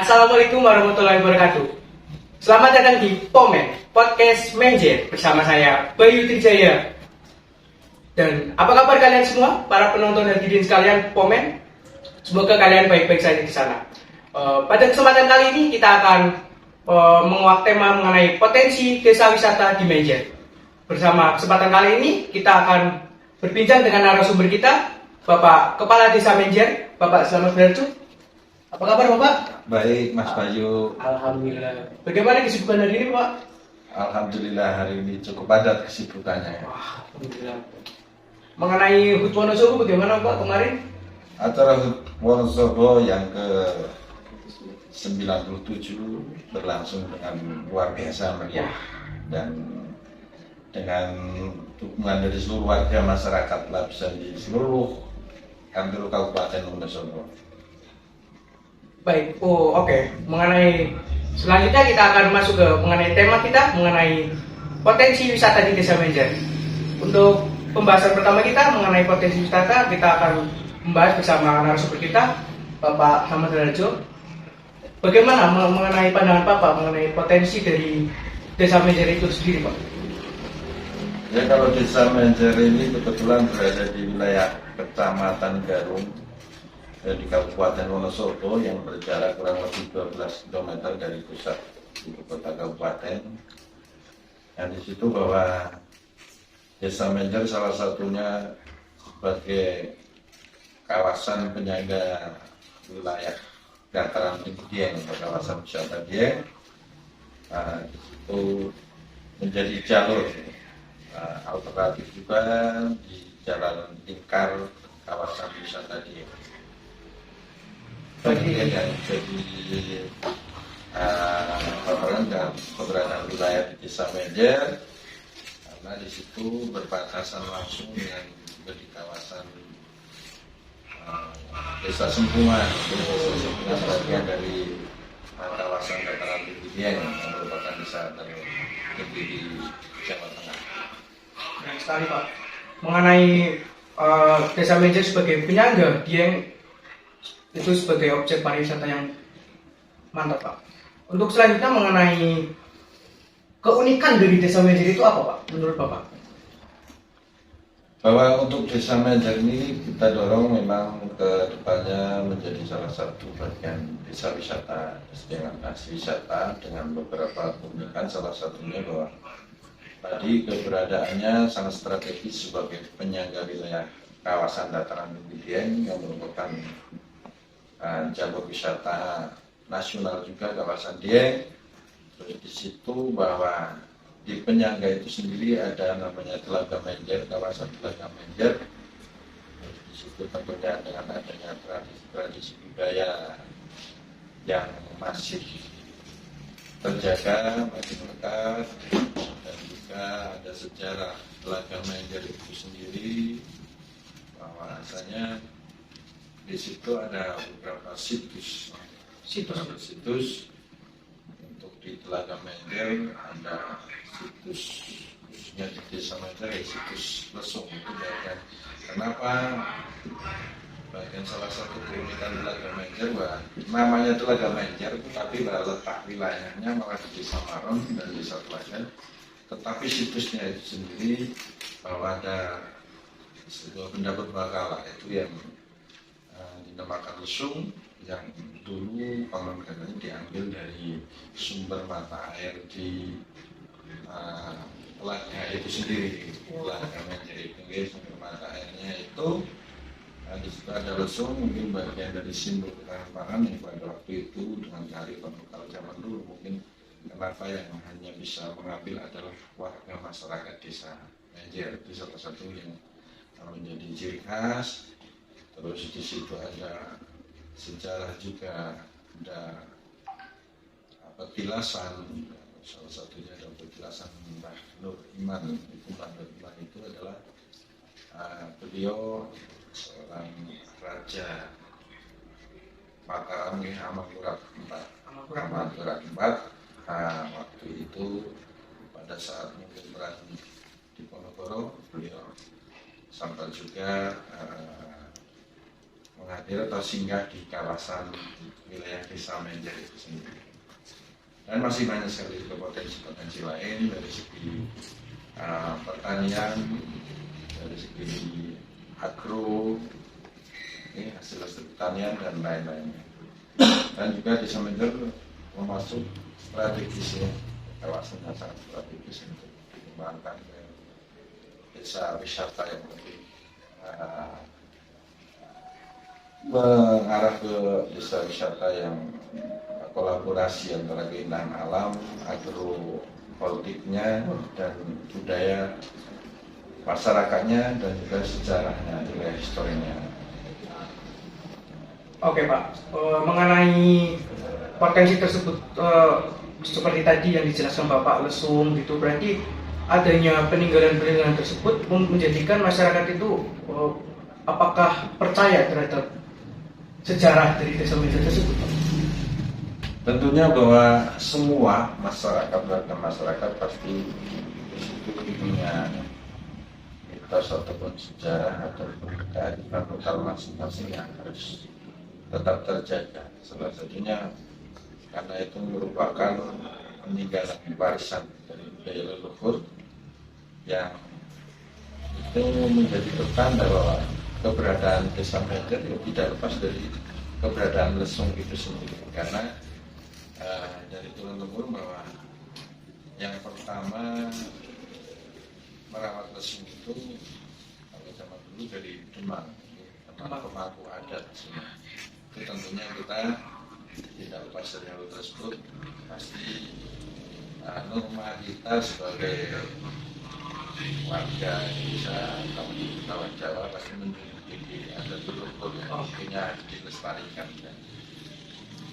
Assalamualaikum warahmatullahi wabarakatuh. Selamat datang di Pomen Podcast Menjer bersama saya Bayu Trijaya. Dan apa kabar kalian semua, para penonton dan hadirin sekalian Pomen? Semoga kalian baik-baik saja di sana. Pada kesempatan kali ini kita akan menguak tema mengenai potensi desa wisata di Menjer. Bersama kesempatan kali ini kita akan berbincang dengan narasumber kita, Bapak Kepala Desa Menjer, Bapak Selamat Berarju. Apa kabar Bapak? Baik Mas Bayu. Alhamdulillah. Bagaimana kesibukan hari ini Pak? Alhamdulillah hari ini cukup padat kesibukannya. Wah, Alhamdulillah. Mengenai HUT Wonosobo bagaimana Pak kemarin? Acara HUT Wonosobo yang ke 97 berlangsung dengan luar biasa meriah dan dengan dukungan dari seluruh warga masyarakat lapisan di seluruh hampir Kabupaten Wonosobo. Baik, oke. Mengenai selanjutnya kita akan masuk ke mengenai tema kita mengenai potensi wisata di Desa Menjer. Untuk pembahasan pertama kita mengenai potensi wisata, kita akan membahas bersama narasumber kita, Bapak Selamat Berarju. Bagaimana mengenai pandangan Bapak mengenai potensi dari Desa Menjer itu sendiri, Pak? Ya, kalau Desa Menjer ini kebetulan berada di wilayah Kecamatan Garung di Kabupaten Wonosobo yang berjarak kurang lebih 12 km dari pusat ibu kota kabupaten. Dan di situ bahwa Desa Menjer salah satunya sebagai kawasan penyangga wilayah dataran tinggi Dieng atau kawasan wisata Dieng, itu menjadi jalur alternatif juga di jalan lingkar kawasan wisata Dieng. Bagian yang jadi dan keberadaan wilayah di Desa Menjer karena di situ berbatasan langsung dengan di kawasan Desa Sempungan. Desa Sempungan bagian dari kawasan dataran tinggi Dieng yang merupakan desa tertinggi di Jawa Tengah. Baik sekali Pak. Mengenai Desa Menjer sebagai penyangga Dieng itu sebagai objek pariwisata yang mantap Pak. Untuk selanjutnya mengenai keunikan dari Desa Menjer itu apa Pak menurut Bapak? Bahwa untuk Desa Menjer ini kita dorong memang ke depannya menjadi salah satu bagian desa wisata, destinasi wisata dengan beberapa keunikan, salah satunya bahwa tadi keberadaannya sangat strategis sebagai penyangga wilayah kawasan dataran tinggi Dieng yang merupakan jalur wisata nasional juga kawasan Dieng. Terus di situ bahwa di penyangga itu sendiri ada namanya Telaga Menjer, kawasan Telaga Menjer. Terus di situ tentunya dengan adanya tradisi budaya yang masih terjaga, masih melekat, dan juga ada sejarah Telaga Menjer itu sendiri bahwasanya di situ ada beberapa situs untuk di Telaga Menjer. Ada situs khususnya di Desa Menjer, situs Lesung itu bagian. Kenapa bagian salah satu keunikan Telaga Menjer bahwa namanya Telaga Menjer, tetapi letak wilayahnya malah di Desa Maron dan Desa Telaga. Tetapi situsnya itu sendiri bahwa ada sebuah benda berbakala itu yang dinamakan Lesung, yang dulu konon katanya diambil dari sumber mata air di Telaga itu sendiri. Telaga Menjer itu sumber mata airnya itu di situ ada Lesung, mungkin bagian dari simbol ketahanan yang pada waktu itu dengan kearifan lokal zaman dulu. Mungkin kenapa yang hanya bisa mengambil adalah warga masyarakat Desa Menjer. Itu salah satu yang menjadi ciri khas. Terus di situ ada sejarah juga, ada petilasan, salah satunya ada petilasan Mbah Nur Iman. Mbah Nur Iman itu adalah beliau seorang raja Mataram, Amangkurat IV. Waktu itu pada saat mungkin perang Diponegoro, beliau sampai juga menghadir atau singgah di kawasan wilayah desa Menjer itu sendiri. Dan masih banyak sekali potensi-potensi lain dari segi pertanian, dari segi agro, hasil-hasil pertanian dan lain-lainnya. Dan juga desa Menjer termasuk strategis ya, kawasan yang sangat strategis untuk dikembangkan ke desa wisata yang lebih mengarah ke desa wisata yang kolaborasi antara keindahan alam, agropolitiknya, dan budaya masyarakatnya, dan juga sejarahnya, nilai historinya. Oke Pak, mengenai potensi tersebut seperti tadi yang dijelaskan Bapak lesung gitu, berarti adanya peninggalan-peninggalan tersebut menjadikan masyarakat itu apakah percaya terhadap sejarah dari desa Menjer tersebut? Tentunya bahwa semua masyarakat, warga masyarakat pasti disitu punya mitos ataupun sejarah ataupun kearifan lokal masing-masing yang harus tetap terjaga. Salah satunya karena itu merupakan peninggalan warisan dari budaya leluhur yang itu menjadi pertanda bahwa keberadaan desa Menjer tidak lepas dari keberadaan lesung itu sendiri, karena dari turun-temurun bahwa yang pertama merawat lesung itu kalau zaman dulu dari Demak, pemangku adat semua. Itu tentunya kita tidak lepas dari hal tersebut. Pasti norma kita sebagai warga Indonesia atau kawan Jawa pasti menjadi adat leluhur yang punya dilestarikan, dan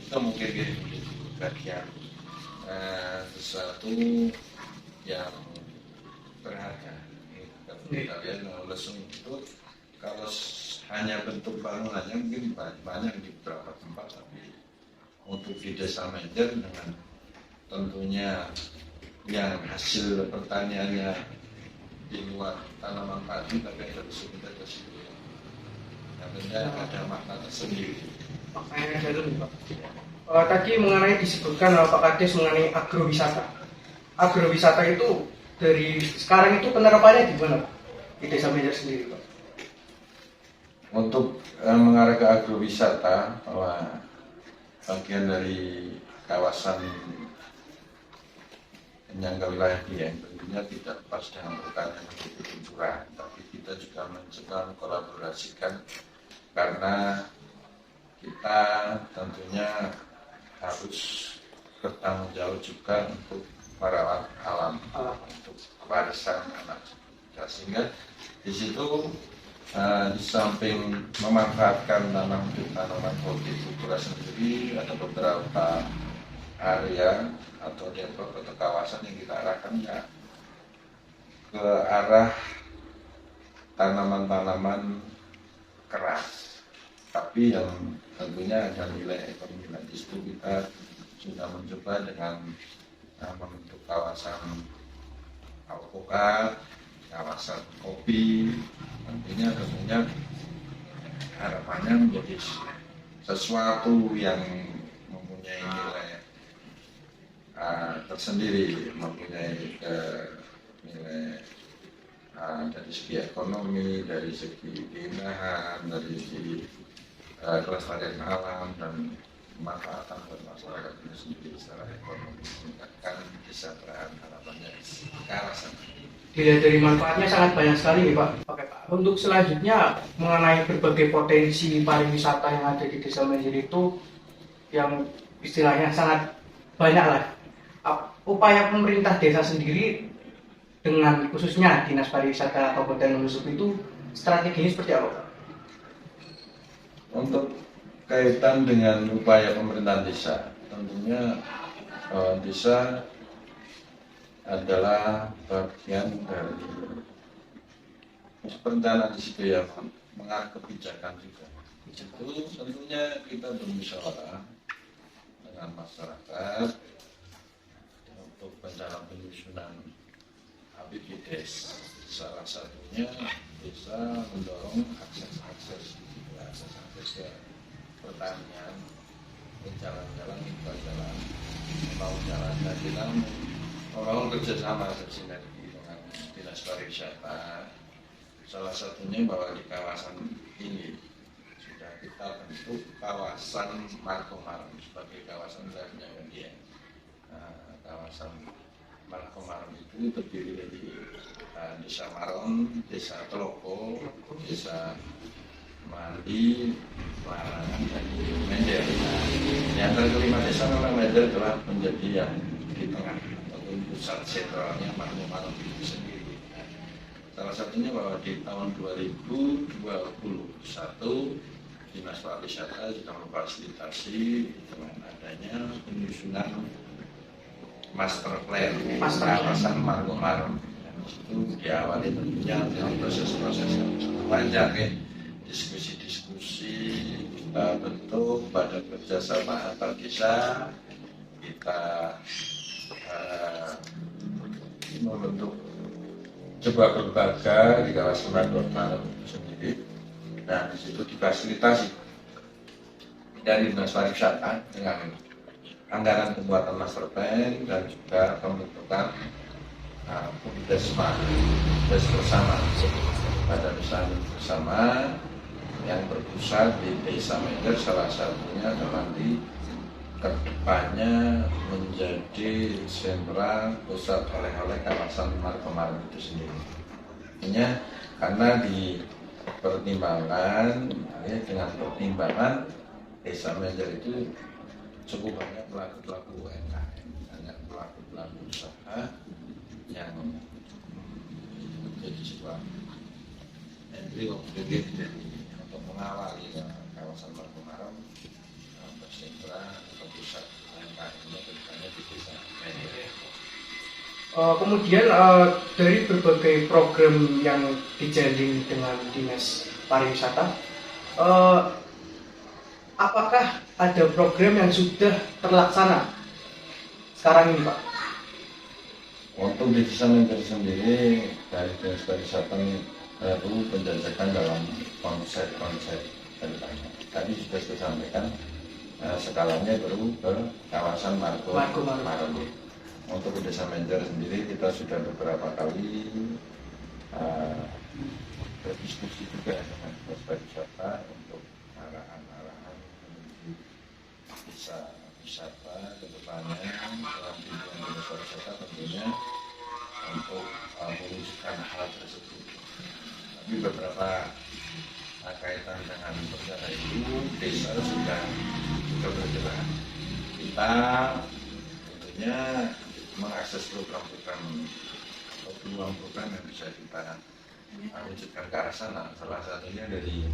itu mungkin menjadi bagian sesuatu yang berharga. Kita lihat lesung itu kalau hanya bentuk bangunannya mungkin banyak di beberapa tempat, tapi untuk di desa Menjer dengan tentunya yang hasil pertaniannya di luar tanaman padi, tapi ada lesung itu tersendiri, tentunya ada makna tersendiri. Maknanya dalam Pak. Tadi mengenai disebutkan Pak Kades mengenai agrowisata. Agrowisata itu dari sekarang itu penerapannya di mana Pak? Di desa Menjer sendiri Pak. Untuk mengarah ke agrowisata, bahwa bagian dari kawasan penyangga wilayah Dieng tentunya tidak pas dengan pertanian yang curah, tapi kita juga mencoba mengkolaborasikan karena kita tentunya harus bertanggung jawab juga untuk merawat alam, untuk warisan anak kita, sehingga di situ di samping memanfaatkan tanaman hortikultura sendiri, ada beberapa area atau depot atau kawasan yang kita arahkan ya ke arah tanaman-tanaman keras, tapi yang tentunya ada nilai ekonomi. Di situ kita sudah mencoba dengan membentuk kawasan alpukat, kawasan kopi. Nantinya tentunya harapannya menjadi sesuatu yang mempunyai nilai tersendiri, mempunyai nilai dari segi ekonomi, dari segi keindahan, dari segi kelestarian alam dan pemanfaatan buat masyarakat itu sendiri secara ekonomi, meningkatkan kesejahteraan harapannya ke arah sana. Dilihat dari manfaatnya sangat banyak sekali nih Pak. Oke Pak. Untuk selanjutnya mengenai berbagai potensi pariwisata yang ada di desa Menjer itu yang istilahnya sangat banyak lah. Upaya pemerintah desa sendiri dengan khususnya Dinas Pariwisata Kabupaten Melusup itu strateginya seperti apa Pak? Untuk kaitan dengan upaya pemerintahan desa, tentunya desa adalah bagian dari perencanaan di situ ya, mengarah kebijakan juga. Di situ tentunya kita bermusyawarah dengan masyarakat untuk rencana penyusunan APBDes salah satunya bisa mendorong akses ke pertanian, ke jalan-jalan, mau jalan kaki namun membangun kerjasama bersinergi dengan dinas pariwisata. Salah satunya bahwa di kawasan ini sudah kita bentuk kawasan Margomarum sebagai kawasan wilayahnya Dieng. Kawasan Margomarum itu terdiri dari Desa Maron, Desa Teloko, Desa Mandi, Larangan, dan Mender. Yang kelima desa memang Mender telah menjadi yang di tengah ataupun pusat sentralnya Margomarum itu sendiri. Salah satunya bahwa di tahun 2021 Dinas Pariwisata sudah memfasilitasi dengan adanya penyusunan master plan kawasan Margomarum. Itu diawali tentunya dengan proses-proses yang panjang ya, diskusi-diskusi kita bentuk pada kerjasama antar desa, kita membentuk sebuah lembaga di kawasan Margomarum itu sendiri, dan di situ difasilitasi dari Dinas Pariwisata dengan anggaran pembuatan master plan dan juga pembentukan Puskesmas bersama pada desa bersama yang berpusat di Desa Mender, salah satunya adalah di kedepannya menjadi sentra pusat oleh-oleh kawasan Margomarum itu sendiri. Artinya karena dipertimbangkan dengan pertimbangan Desa Mender itu cukup banyak pelaku-pelaku UMKM, banyak pelaku-pelaku usaha yang menjadi sebuah entry objektif untuk mengawali kawasan Margomarum bersentra atau pusat UMKM-nya terutama di desa Mender. Kemudian dari berbagai program yang dijalin dengan Dinas Pariwisata, apakah ada program yang sudah terlaksana sekarang ini, Pak? Untuk di desa Mender sendiri dari Dinas Pariwisata baru penjajakan dalam konsep-konsep tentangnya. Tadi sudah saya sampaikan skalanya baru ke kawasan Margomarum. Untuk di desa Mender sendiri kita sudah beberapa kali berdiskusi juga dengan Dinas Pariwisata untuk arahan-arahan menuju desa wisata ke depannya dalam bidang Dinas Pariwisata tentunya untuk mewujudkan hal tersebut. Tapi beberapa kaitan dengan perkara itu desa sudah berjalan. Kita tentunya mengakses program-program atau peluang program yang bisa kita wujudkan ke arah sana. Salah satunya dari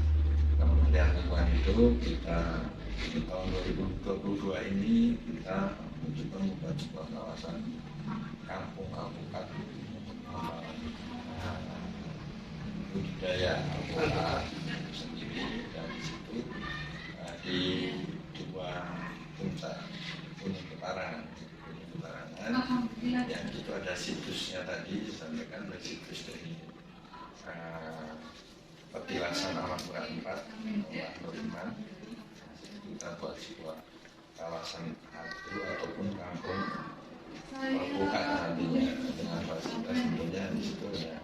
Kementerian Lingkungan Hidup, kita di tahun 2022 ini kita mencoba membuat sebuah kawasan kampung alpukat budidaya alpukat sendiri, dan di situ di dua puncak Gunung Keparangan yang itu ada situsnya tadi disampaikan, ada situs dari petilasan alam 4 Nuriman. Kita buat sebuah kawasan adu ataupun kampung alpukat nantinya dengan fasilitas tentunya di situ ada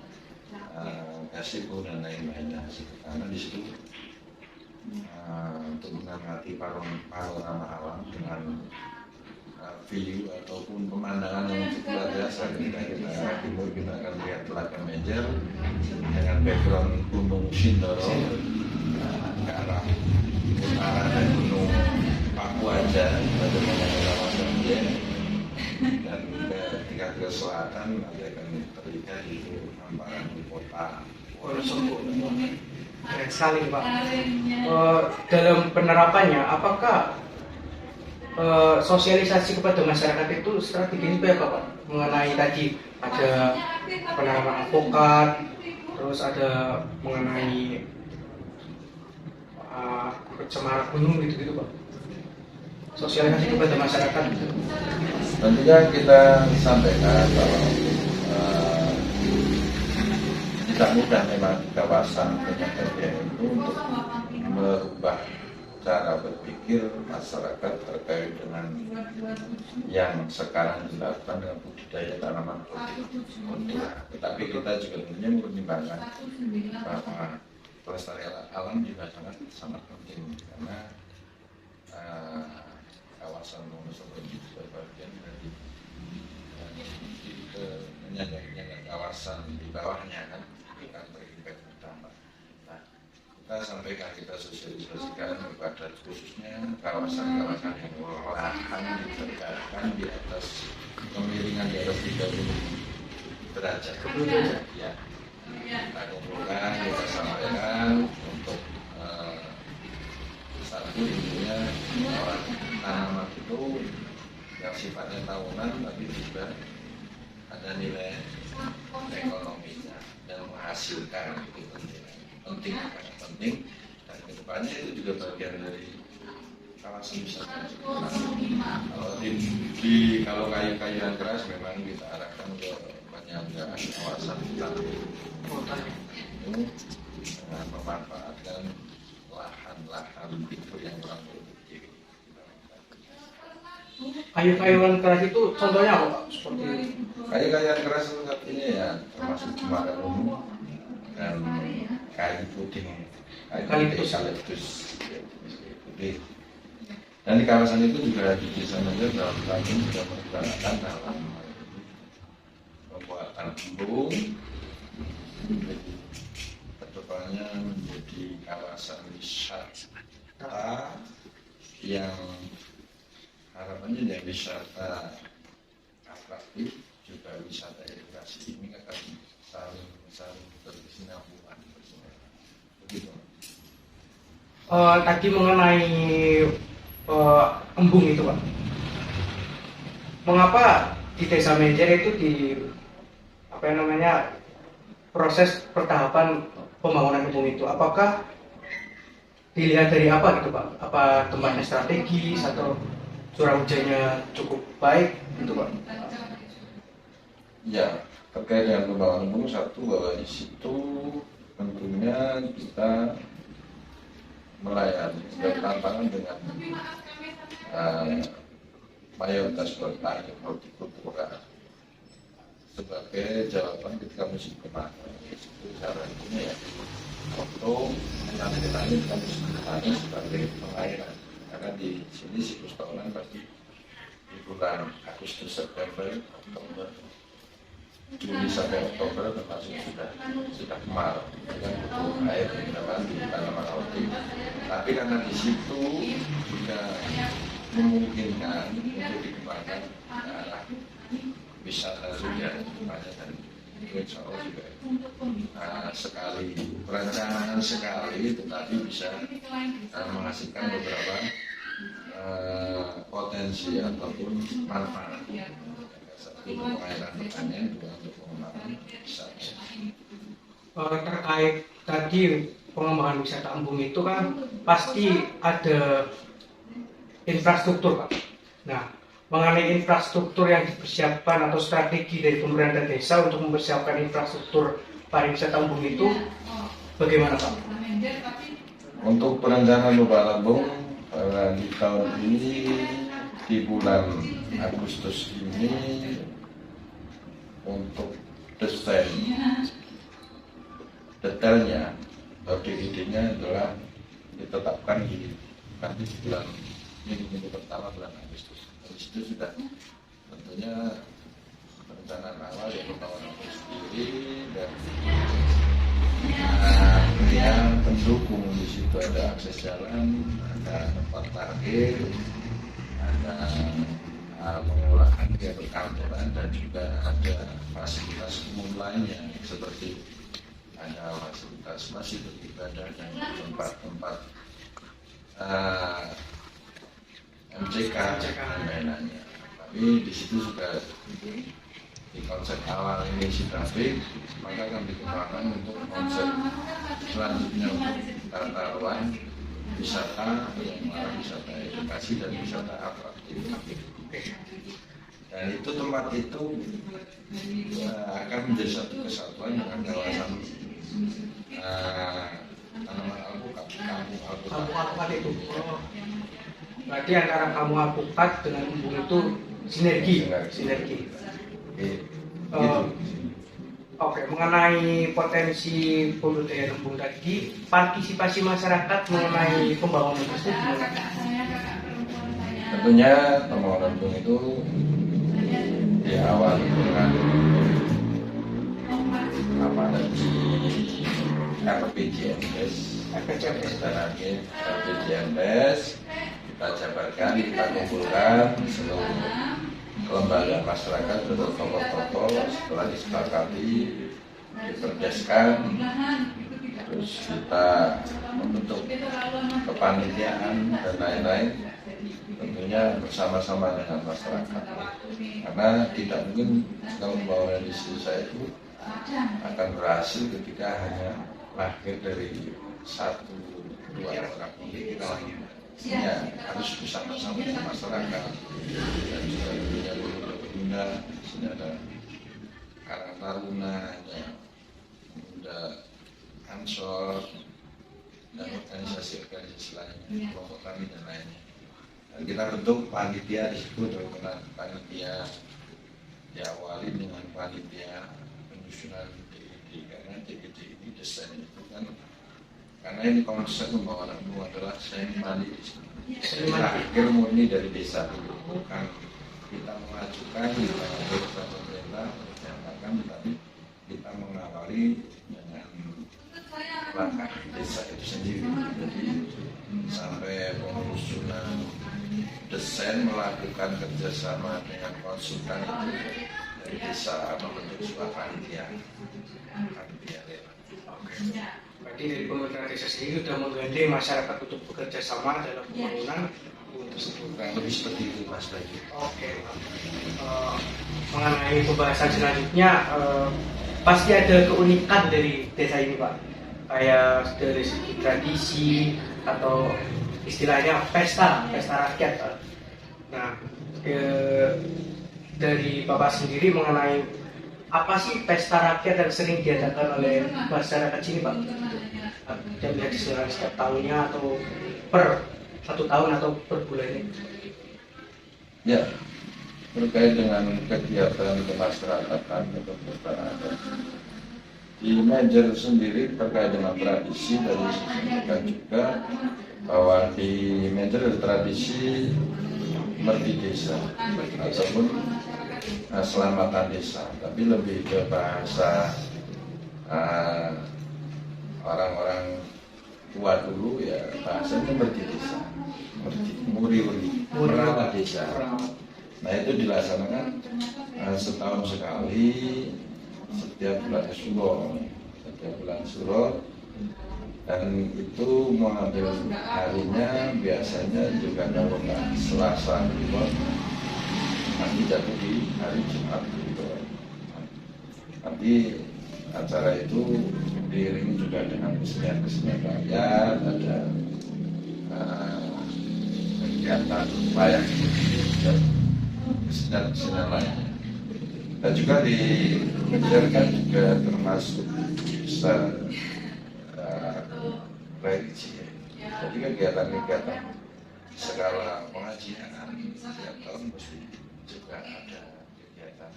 gazebo dan lain-lainnya. Karena di situ untuk mengamati panorama alam dengan view ataupun pemandangan yang cukup luar biasa. Ketika kita timur kita akan lihat Telaga Mender dengan background Gunung Sindoro, ke arah utara dan Gunung Pakuaja bagaimana kawasan Dieng, dan ketika ke selatan nanti akan terlihat itu hamparan kota Wonosobo. Keren sekali, Pak. Dalam penerapannya, apakah sosialisasi kepada masyarakat itu strateginya seperti apa, Pak? Mengenai tadi ada penanaman alpukat, terus ada mengenai cemara gunung gitu-gitu, Pak. Sosialisasi kepada masyarakat gitu. Tentunya kita sampaikan bahwa tidak mudah memang di kawasan Penyangga itu untuk merubah cara berpikir masyarakat terkait dengan yang sekarang dilakukan dengan budidaya tanaman kultura. Tetapi kita juga tentunya mempertimbangkan bahwa pelestarian alam juga sangat penting karena kawasan Wonosobo itu juga bagian dari menyangga kawasan di bawahnya kan bukan berimpact utama. Nah, kita sampaikan, kita sosialisasikan kepada khususnya kawasan-kawasan yang lahan ditegakkan di atas kemiringan di atas 30 derajat. Ya, kita kumpulkan, kita sampaikan untuk satu intinya bahwa tanaman itu yang sifatnya tahunan tapi juga ada nilai ekonominya dan menghasilkan, itu penting dan kedepannya itu juga bagian dari kawasan wisata. Kalau kayu-kayuan keras memang kita arahkan ke penyanggaan kawasan hutan itu dengan memanfaatkan lahan-lahan itu yang kurang produktif. Kayu-kayuan keras itu contohnya apa Pak? Seperti Kayu-kayuan keras artinya ya termasuk cemara ungu dan kayu puding, kayu eukaliptus putih. Dan di kawasan itu juga di desa Menjer dalam tahun sudah menggunakan dalam pembuatan embung, kedepannya menjadi kawasan wisata yang harapannya dari wisata atraktif juga wisata edukasi ini akan saling berkesinambungan. Begitu. Tadi mengenai embung itu Pak, mengapa di Desa Menjer itu di proses pertahapan pembangunan embung itu? Apakah dilihat dari apa gitu Pak? Apa tempatnya strategis atau curah hujannya cukup baik gitu Pak? Ya, terkait dengan pembangunan embung, satu bahwa di situ tentunya kita melayani dan tantangan dengan mayoritas bertani hortikultura sebagai jawaban ketika musim kemarau. Itu caranya ya untuk petani ketika musim kemarau sebagai pengairan, karena di sini siklus tahunan pasti di bulan Agustus, September, Oktober, Juli sampai Oktober termasuk sudah kemarau, dengan butuh air yang di tanaman horti. Tapi karena di situ juga memungkinkan untuk dikembangkan ke arah wisata juga banyak, dan itu insya Allah juga sekali perencanaan sekali tetapi bisa menghasilkan beberapa potensi ataupun manfaat. Satu untuk pengairan pertanian, dua untuk pengembangan wisata. Terkait tadi pengembangan wisata embung itu kan pasti ada infrastruktur Pak. Nah, mengenai infrastruktur yang dipersiapkan atau strategi dari pemerintah desa untuk mempersiapkan infrastruktur pariwisata embung itu bagaimana Pak? Untuk perencanaan lomba embung di tahun ini di bulan Agustus ini untuk desain detailnya atau DID-nya adalah ditetapkan di nanti bulan minggu pertama bulan Agustus. Dari situ sudah tentunya perencanaan awal yang pembangunan sendiri dan yang pendukung. Di situ ada akses jalan, ada tempat parkir, ada pengolahan kegiatan perkantoran, dan juga ada fasilitas umum lainnya seperti ada fasilitas masjid beribadah dan tempat-tempat MCK dan lain-lainnya. Tapi di situ juga di konsep awal ini trafik, maka akan dikembangkan untuk konsep selanjutnya untuk tata ruang wisata yang wisata edukasi dan wisata atraktif. Dan itu tempat itu akan menjadi satu kesatuan dengan kawasan tanaman alpukat, kampung alpukat. Kampung alpukat itu. Oh. Berarti antara kampung alpukat dengan embung itu sinergi. Gitu. Oke, mengenai potensi pemberdayaan embung tadi, partisipasi masyarakat mengenai pembangunan itu gimana? Tentunya pembangunan embung itu diawali dengan RPJMDes kita jabarkan, kita kumpulkan seluruh kelembagaan masyarakat atau tokoh-tokoh. Setelah disepakati, diperdeskan, terus kita membentuk kepanitiaan dan lain-lain, tentunya bersama-sama dengan masyarakat, karena tidak mungkin kalau pembangunan di desa itu akan berhasil ketika hanya lahir dari 1-2 orang. Kita harus bersama-sama dengan masyarakat dan juga tentunya pemuda, ada Karang Taruna, pemuda Ansor, dan organisasi-organisasi lainnya, kelompok kami dan lainnya. Dan kita bentuk panitia di situ, dengan panitia diawali dengan panitia penyusunan DID, karena DID ini desain itu kan, karena ini konsep pembangunan embung adalah saya mandi di sini. Akhir murni dari desa itu, bukan kita mengajukan, kita mengajukan kepada pemerintah, menyatakan, tapi kita mengawali dengan langkah desa itu sendiri. Jadi sampai penyusunan desain, melakukan kerjasama dengan konsultan itu dari desa, membentuk sebuah panitia. Berarti dari pemerintah desa sendiri sudah menggandeng masyarakat untuk bekerja sama dalam pembangunan tersebut. Lebih seperti itu, Mas Bayu. Oke. Mengenai pembahasan selanjutnya, pasti ada keunikan dari desa ini, Pak. Kayak dari segi tradisi atau istilahnya pesta rakyat, Pak. Nah, dari Bapak sendiri mengenai apa sih pesta rakyat yang sering diadakan oleh masyarakat sini, Pak? Yang bisa diselenggarakan setiap tahunnya atau per 1 tahun atau per bulannya? Ya, terkait dengan kegiatan kemasyarakatan atau pesta adat di Menjer sendiri terkait dengan tradisi, dari sisi juga bahwa di Menjer ada tradisi merti desa ataupun selamatan desa, tapi lebih ke bahasa orang-orang tua dulu ya, bahasanya merti desa, muri-uri, merawat desa. Nah itu dilaksanakan setahun sekali, setiap bulan Suro, dan itu mengambil harinya biasanya juga kalau nggak Selasa Kliwon, nanti jatuh di hari Jumat Kliwon. Nanti acara itu diiringi juga dengan kesenian-kesenian rakyat, ada kegiatan wayang dan kesenian-kesenian lainnya. Dan juga diajarkan juga termasuk bisa religi. Jadi kegiatan-kegiatan segala pengajian setiap tahun mesti juga ada kegiatan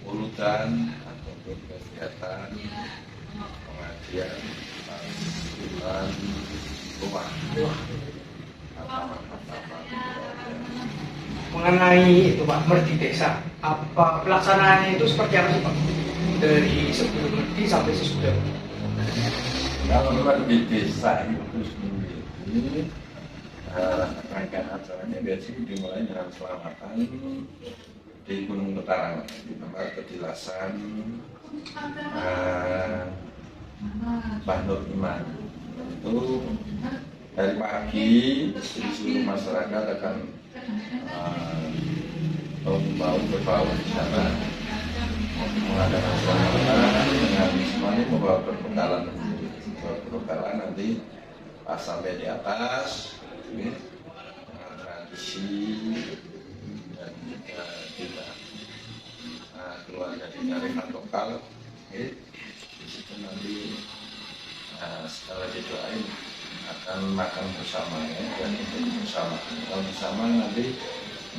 urutan ataupun kegiatan pengajian dan rumah. Mengenai itu, Pak, merti desa, apa pelaksanaannya itu seperti apa sih, Pak? Dari sebelum merti sampai sesudah. Kalau merti desa itu sendiri, rangkaian acaranya biasanya dimulai dengan selamatan di Gunung Petarangan, di tempat petilasan Mbah Nur Iman. Itu dari pagi seluruh masyarakat akan berbau di sana, mengadakan selamatan dengan semuanya membawa berbekalan nanti pas sampai di atas ini isi dan juga kita keluarga di kearifan lokal. Di situ nanti setelah didoain akan makan bersama ya, dan itu bersama. Kalau bersama nanti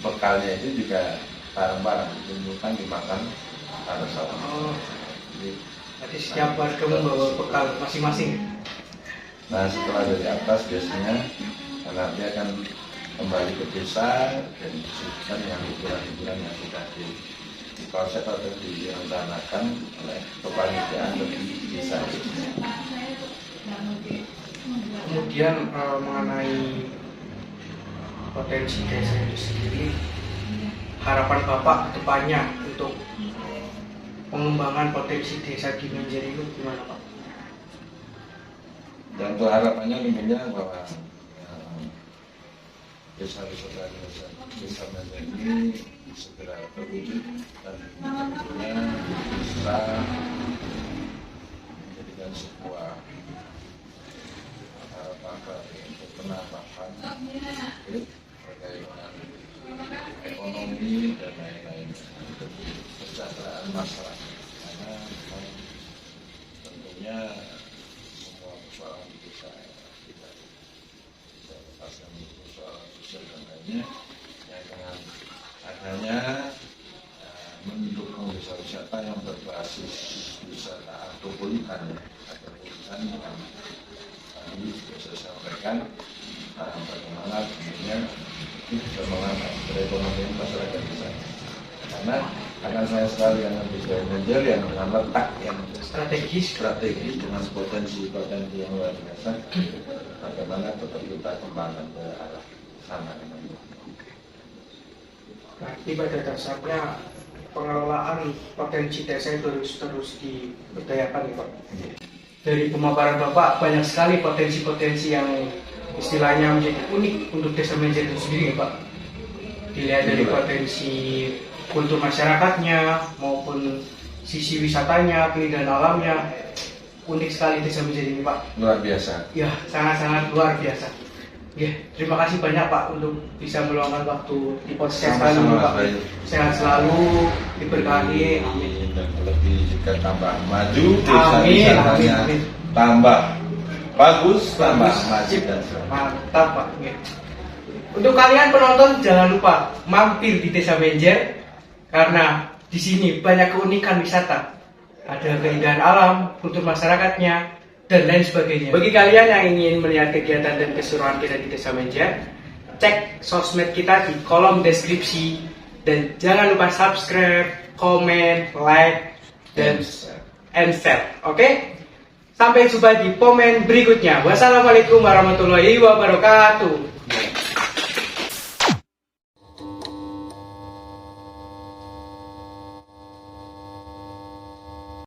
bekalnya itu juga bareng-bareng, dikumpulkan dimakan pada saat Jadi setiap warga membawa bekal masing-masing. Nah setelah dari atas biasanya nanti akan kembali ke desa dan disuguhkan yang hiburan-hiburan yang sudah di konsep atau direncanakan oleh kepanitiaan di desa. Kemudian mengenai potensi desa itu sendiri, harapan Bapak ke depannya untuk pengembangan potensi desa di Menjer itu gimana Pak? Dan untuk harapannya tentunya bahwa desa desa Menjer ini segera terwujud dan tentunya bisa menjadikan sebuah harapan untuk penambahan terkait dengan ekonomi dan lain-lain untuk kesejahteraan masyarakat. Karena tentunya semua persoalan desa kita bisa lepaskan persoalan sosial dan lainnya yang dengan adanya mendukung desa wisata yang berbasis wisata agropolitan dengan tadi sudah saya sampaikan bagaimana tentunya itu bisa mengangkat perekonomian masyarakat desa. Karena akan saya sekali yang bisa Menjer yang dengan letak yang strategis dengan potensi yang luar biasa, bagaimana tetap kita kembangkan ke arah sana. Berarti pada dasarnya pengelolaan potensi desa itu terus diberdayakan ya Pak. Dari pemaparan Bapak banyak sekali potensi-potensi yang istilahnya menjadi unik untuk desa Menjer itu sendiri ya Pak. Dilihat dari potensi kultur masyarakatnya maupun sisi wisatanya, keindahan alamnya, unik sekali desa Menjer ini Pak. Luar biasa. Ya, sangat-sangat luar biasa. Ya, terima kasih banyak Pak untuk bisa meluangkan waktu di podcast kali ini Pak. Sehat selalu, diberkahi. Amin. Dan lebih juga tambah maju, Amin. tambah bagus, tambah maju dan mantap Pak. Ya. Untuk kalian penonton jangan lupa mampir di Desa Menjer karena di sini banyak keunikan wisata. Ada keindahan alam, kultur masyarakatnya, dan lain sebagainya. Bagi kalian yang ingin melihat kegiatan dan keseruan kita di Desa Menjer, cek sosmed kita di kolom deskripsi dan jangan lupa subscribe, komen, like, dan share. Oke? Sampai jumpa di komen berikutnya. Wassalamualaikum warahmatullahi wabarakatuh.